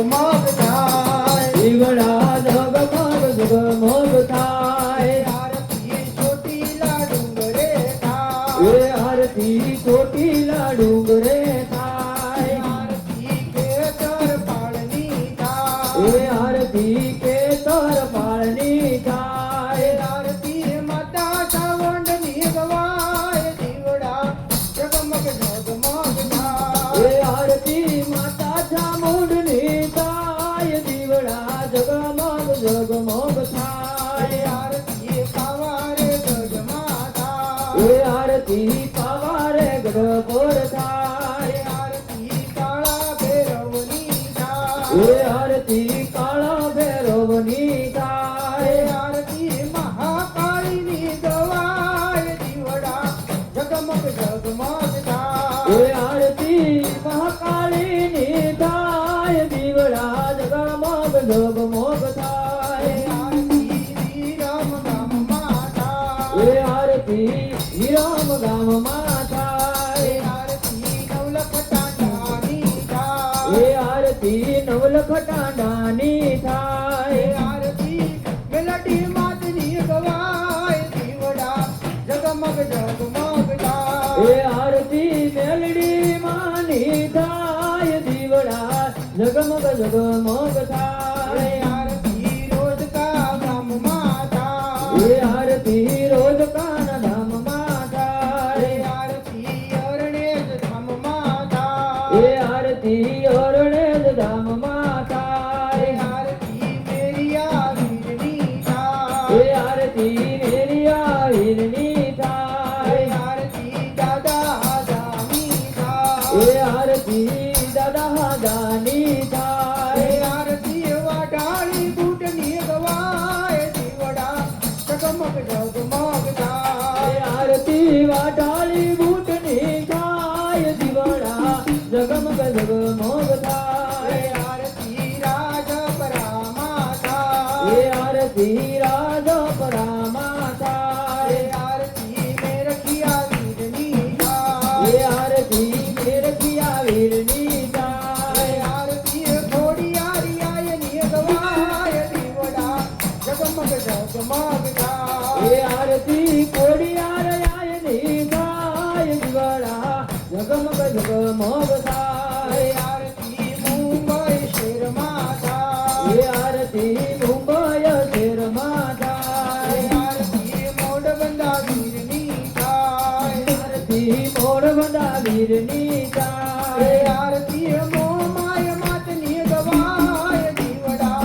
જગમગ થાય દીવડા જગમગ જગમગ થાય આરતી ચોટીલા ડુંગરે થાય એ આરતી ચોટીલા ડુંગરે થાય આરતી ખેતર પાળની થાય એ આરતી કેતર પાળની થાય આરતી માતા ચાવંડની ગવાય દીવડા જગમગ જગમગ થાય એ આરતી માતા ચામુંડની થાય દીવડા જગમગ જગમગ થાય આરતી પાવારે ગજમાં થાય એ આરતી પાવારે ગઢપુર થાય આરતી કાળા ભૈરવની એ થાય આરતી કાળા ભૈરવની થાય આરતી મહાકાળીની ગવાય દીવડા જગમગ જગમગ એ થાય આરતી મહાકાળીની થાય દીવડા જગમગ જગમગ થાય આરતી વિરમ ગામમાં થાય એ આરતી વિરામ ગામમાં થાય આરતી નવલખ ટાંડાની એ થાય આરતી નવલખ ટાંડાની થાય આરતી મેલડી માતની ગવાય દીવડા જગમગ જગમગ એ થાય આરતી મેલડી માની થાય દીવડા જગમગ જગમગ થાય આરતી રોજકા ગામમાં થાય એ આરતી રોજ કાના ધામમાં થાય આરતી અરણેજ ધામમાં એ થાય આરતી અરણેજ ધામમાં થાય આરતી મેરિયા વીરની એ થાય આરતી મેરિયા વીરની થાય આરતી દાદા દામી એ થાય આરતી દાદા દાની થાય આરતી વાડાળી બૂટની ગવાય દીવડા જગમગ જગમગ એ થાય આરતી વાટાળી બૂટની થાય દીવડા જગમગ જગમગ થાય આરતી રાજપરામાં એ થાય આરતી રાજપરામાં થાય આરતી મેરખિયા વીરની એ થાય આરતી મેરખિયા વીરની થાય આરતી ઘોડિયારિયાયની ગવાય દીવડા જગમગ જગમગ એ થાય આરતી કોડિયારયાની થાય દીવડા જગમગ જગમગ થાય આરતી મુંબઈ શહેરમાં એ થાય આરતી મુંબઈ શહેરમાં થાય આરતી મોડબંધા વીરની થાય આરતી મોરબંદા વીરની થાય આરતી મોમાય માતની ગવાય દીવડા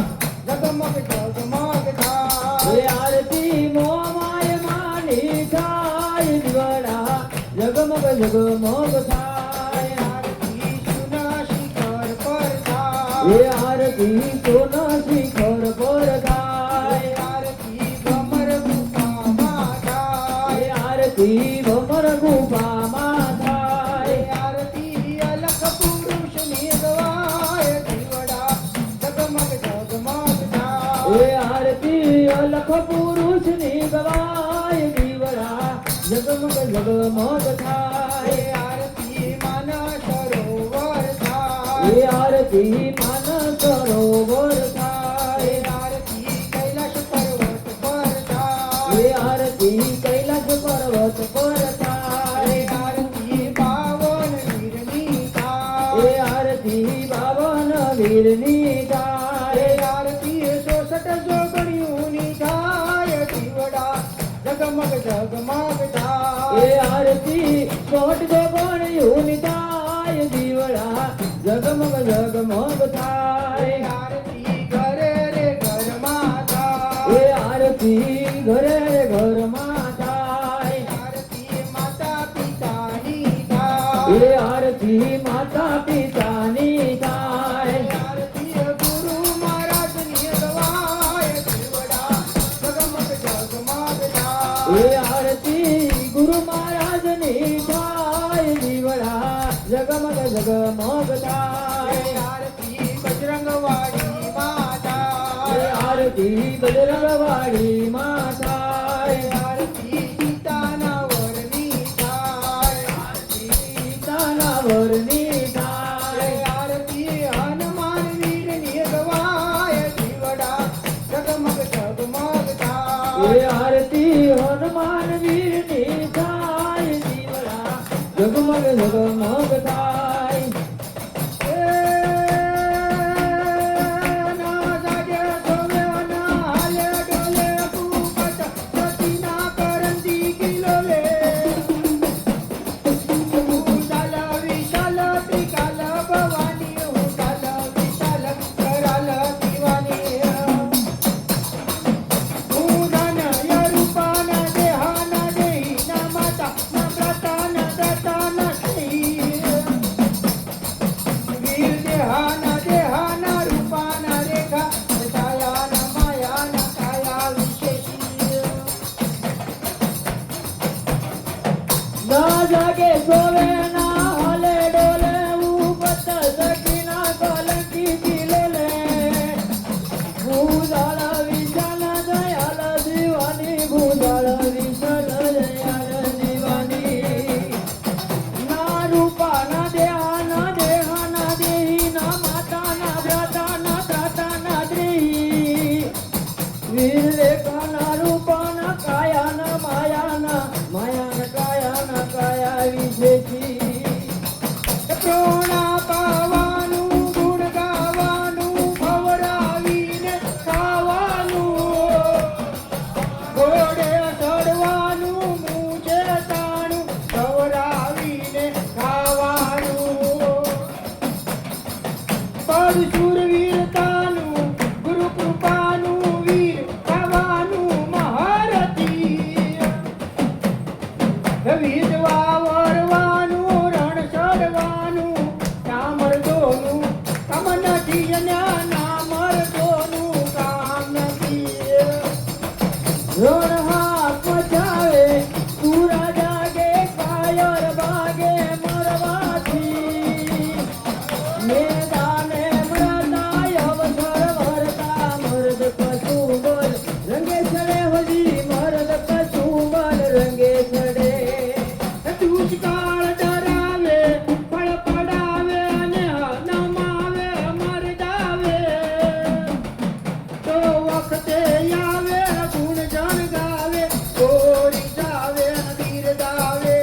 જગમગ જગમગ એ થાય આરતી મોમાય માની થાય દીવડા જગમગ જગમગ થાય આરતી સુના શિખર પર એ થાય આરતી સોના શિખર પર થાય આરતી ભમર ગુફામાં એ થાય આરતી ભમર ગુફામાં થાય આરતી અલખ પુરુષની ગવાય દીવડા જગમગ જગમગ એ થાય આરતી અલખ પુરુષની ગવાય દીવડા જગમગ જગમગ થાય આરતી માના સરોવર એ થાય આરતી માનસ સરોવર થાય આરતી કૈલાશ પર્વત પર એ થાય આરતી કૈલાસ પર્વત પર થાય આરતી પાવન વીરની એ થાય આરતી બાવન વીરની થાય આરતી 66 જોગણીઓની થાય દીવડા જગમગ જગમગ એ થાય આરતી કોટ ગોગણિયું થાય દીવડા જગમગ જગમગ થાય આરતી ઘરે રે ઘરમાં એ થાય આરતી ઘરે ઘરમાં થાય આરતી માતા પિતાની એ થાય આરતી માતા પિતાની થાય આરતી ગુરુ મહારાજની ગવાય દીવડા જગમગ જગમગ એ થાય આરતી ગુરુ મહારાજની થાય દીવડા જગમગ જગમગ થાય આરતી બજરંગવાડી એ માતા આરતી બજરંગવાડી માં થાય આરતી સીતાના વરની થાય આરતી સીતાના વરની થાય આરતી હનુમાન વીરની ઝગમગ થાય. ના જાગે સોવે ના હાલે ડોલે કુપટ સતીના કરંદી કિલોલે ઉદાલ વિશાલ ત્રિકાલ ભવાની ઉદાલ વિશાલ કરાલ દીવાની ઉદાન યરૂપાન દેહાન દેહી ના માતા ના પ્રતાન દતાન થઈ વીર દેહાના દેહાના રૂપાના રેખા છાયાના માયાના કાયા વિશેષી ના જાગે સોવે ના હાલે ડોલે ઉપત સખીના કલંકી કિલોલે ભૂદાળ વિશાલ દયાલ દીવાની ભૂદાળ વિશાલ દયાલ દીવાની ના રૂપાના દેહાના દેહાના દેહીના માતાના ભ્રાતાના ત્રાતાના દ્રેહી વીર રેખાના રૂપાના કાયાના માયાના માયાના કાયાના કાયા વિશેષી પ્રોણા પાવાનું ગુણ ગાવાનું ખવડાવીને ખાવાનું ઘોડે ચડવાનું મૂછે તાણું ખવડાવીને ખાવાનું પરશુર વીરતાનું ગુરુ કૃપાનું વીર ખાવાનું મહારથી વિધવા વરવાનું રણ ચડવાનું નામરદોનું કામ નથી અને નામરદોનું કામ નથી રણ હાથ મચાવે પૂરા જાગે કાયર ભાગે મરવાથી મેદાને મરતા અવસર ભરતા મર્દ કસુંબલ રંગે ચડે હોજી મર્દ કસુંબલ રંગે ચડે દુષ્કાળ ડરાવે ફળ પડાવે અને નમાવે મરદાવે તો વખતે આવે ગુણ જન ગાવે ગોરી જાવે વીર દાવે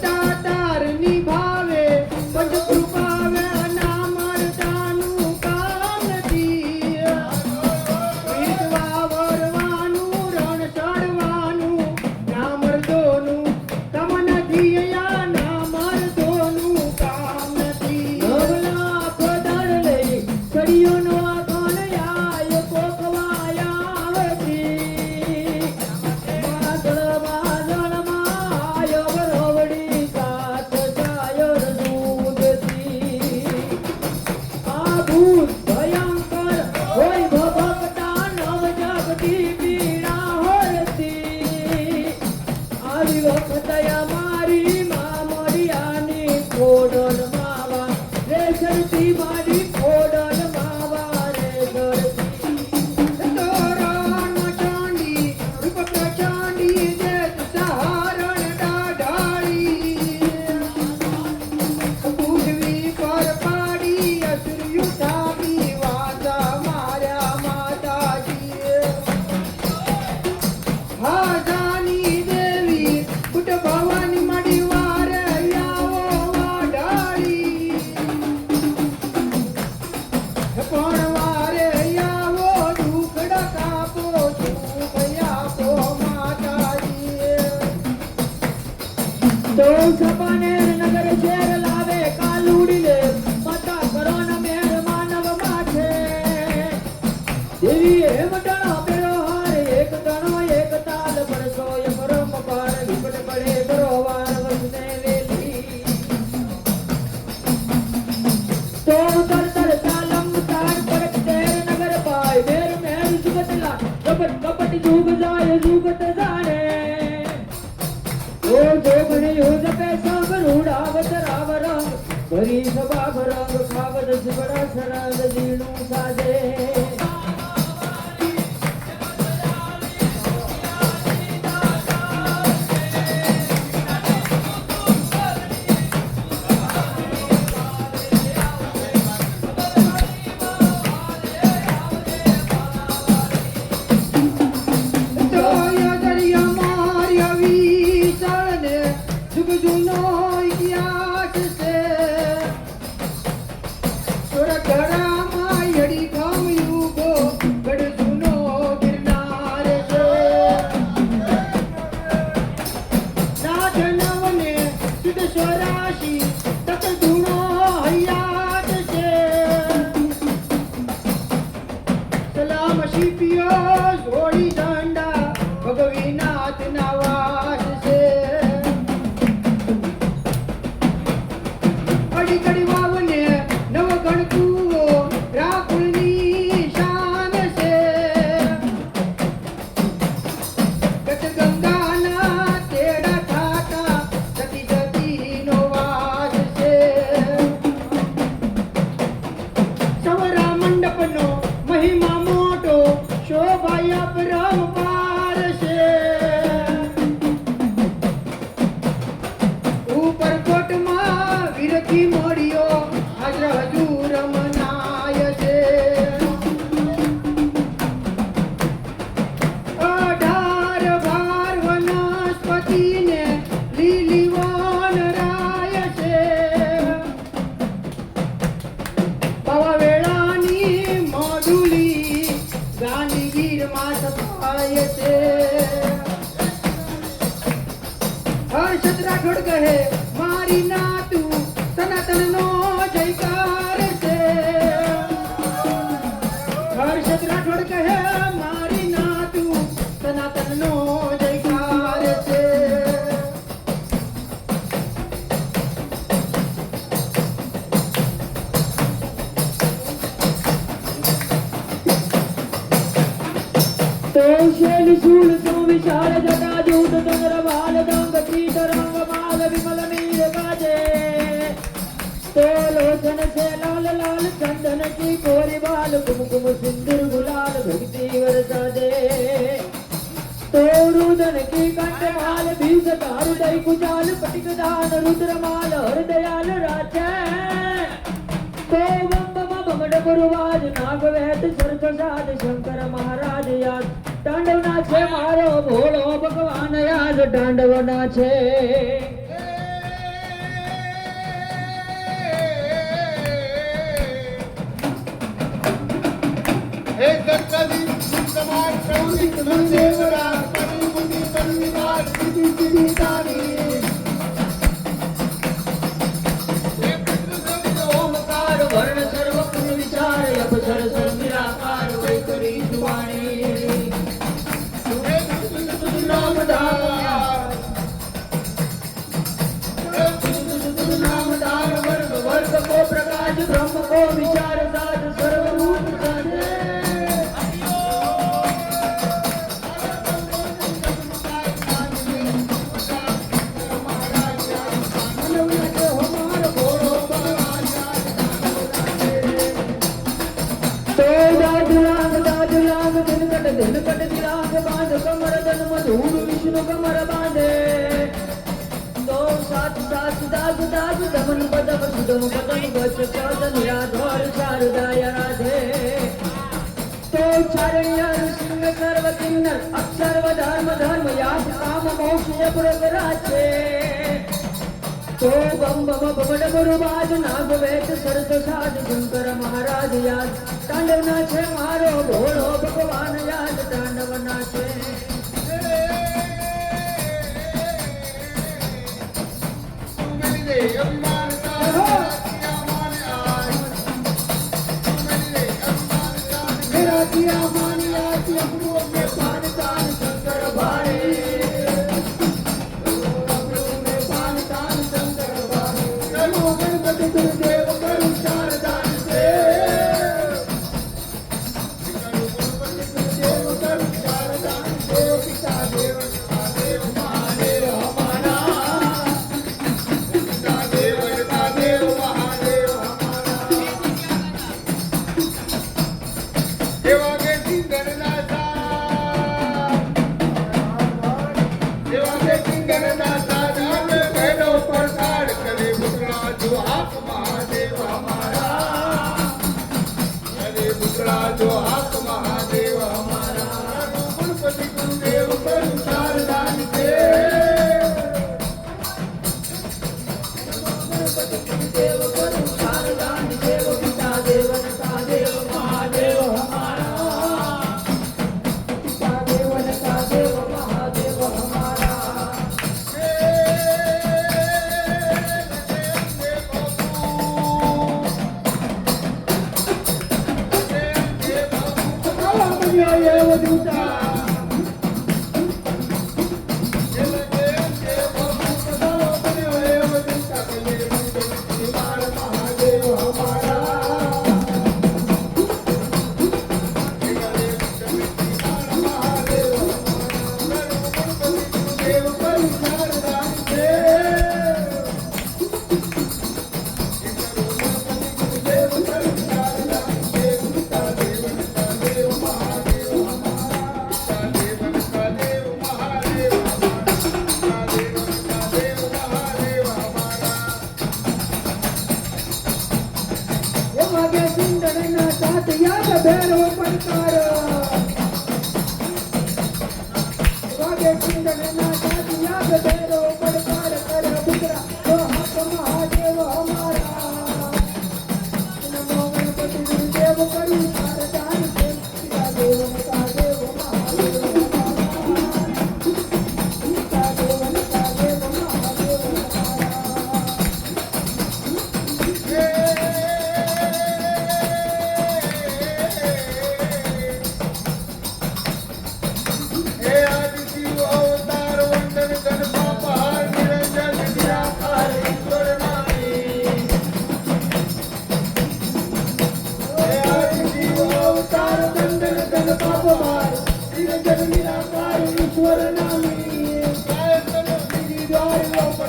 દાતાર નિભાવે પંચ કૃપાવે ના મરદાનું કામ નથી વિધવા વરવાનું રણ ચડવાનું ના મરદોનું કામ નથી યા ના મરદોનું કામ નથી નવલા પધાર લઈ સળિયોનો કોણ આય કોકવાયા આવતી માધળમાં આયો વરવડી કાત જાયો દૂધથી આ ભૂત ભયંકર હોય ભભકતા નવ જગતી પીડા હોયતી આવી વખત અમારી માં મોરિયાની ખોડલ માવા રે સરતી મારી ખોડલ માવા રે સરતી તોરણ ચાંડી રૂપ પ્રચંડી જેત સહારણ ડાઢાળી પૂજવી પર પાડી અસુર્યુ ઠાવી વાતા માર્યા માતાજી હાજાની દેવી કુટ ભવાની મડી વાર આવો વાડાળી પણ વારે આવો દુખડા કાપો સુખ આપો માતાજી તો સપનેર નગર શેર લાવે કાલુડી લે માતા કરો ન મેર માનવ માથે દેવી હે મટણો પેરો હાર એક તણો એક તાલ પડસો ય પરમ પાર વિપટ પડે બરોવાર વસને વેલી તો તર તાલમ તાર પડક તેર નગર પાય મેર મેર સુગતલા કપટ કપટ જુગ જાય જુગત જાણે ઓ જોગણે યોજ પે સંગ રૂડાવત રાવ રંગ ભરી સભા ભરંગ ખાવત સુબડા સરંગ જીણું સાજે કહે મારી નાતું સનાતનનો જયકાર છે. હર્ષદ રાઠોડ કહે મારી નાતું સનાતનનો જયકાર છે. તો શૈલ શૂળ સુવિશાળ જટા જૂટ ચંદ્ર બાલ દંગ પીઠ રંગ માલ વિમલ મીર ગાજે. તો લોચન છે લાલ લાલ ચંદન की कोरी बाल कुमकुम सिंदूर गुलाल भक्ति वरसा दे. तो रुदन की कंठमाल बीज हृदय कुचाल पटिक दान रुद्रमाल हृदयाल राजे. तो बमड गुरुवाज नागवेद सरप्रसाद शंकर महाराज याद तांडव नाचे मारो भोलो भगवान याद तांडव नाचे. हे दत्तदी समाज प्रभुजी देवरा परिमुनि परिवार सिद्धि सिद्धि दानी. हे पुत्र ओमकार वर्ण सर्व पुण्य विचार अवसर सर्व निराकार वैखरी सुवाणी. हे नाम दान नाम दान वर्ग वर्ग को प्रकाश ब्रह्म को विचार साध सर्व रूप साधे. तो दादुलांग दिन कट दिलांग बांध कमर धन मधुर विष्णु कमर बांधे. तो सात सात दाग दाग दमन पदम सुदम पदम गच चौदन राधौर शारदाया राधे. तो चारण्यर सिंह सर्व किन्नर अक्षर धर्म धर्म यास काम मोक्ष पुरगराचे. तो बम बम बमड गुरुबाज नागवेद सरस साध शंकर महाराज याद तांडव नाचे मारो भोलो भगवान याद तांडव नाचे. मेरे अभिमान का किया मान आज. मेरे अभिमान का मेरा किया मानिया कि अमृत में पान तान शंकर भारे. अमृत में पान तान शंकर भारे. नमो गणपति गुरुदेव करुण शारदान से. गुरुदेव करुण शारदान से. पिता देव महादेव महादेव हमारा. पिता देव महादेव हमारा. देवा के सिंगरनाथा देवा के सिंगरनाथा नाम भैरव प्रसाद करे बुकड़ा जो आप महादेव हमारा. करे बुकड़ा जो आप महादेव हमारा. गणपति गुरुदेव करुण शारदान से. देव करुण शारदान देव पिता देव नता देव महादेव हमारा. पिता देव नता देव महादेव हमारा.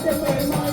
जपे मा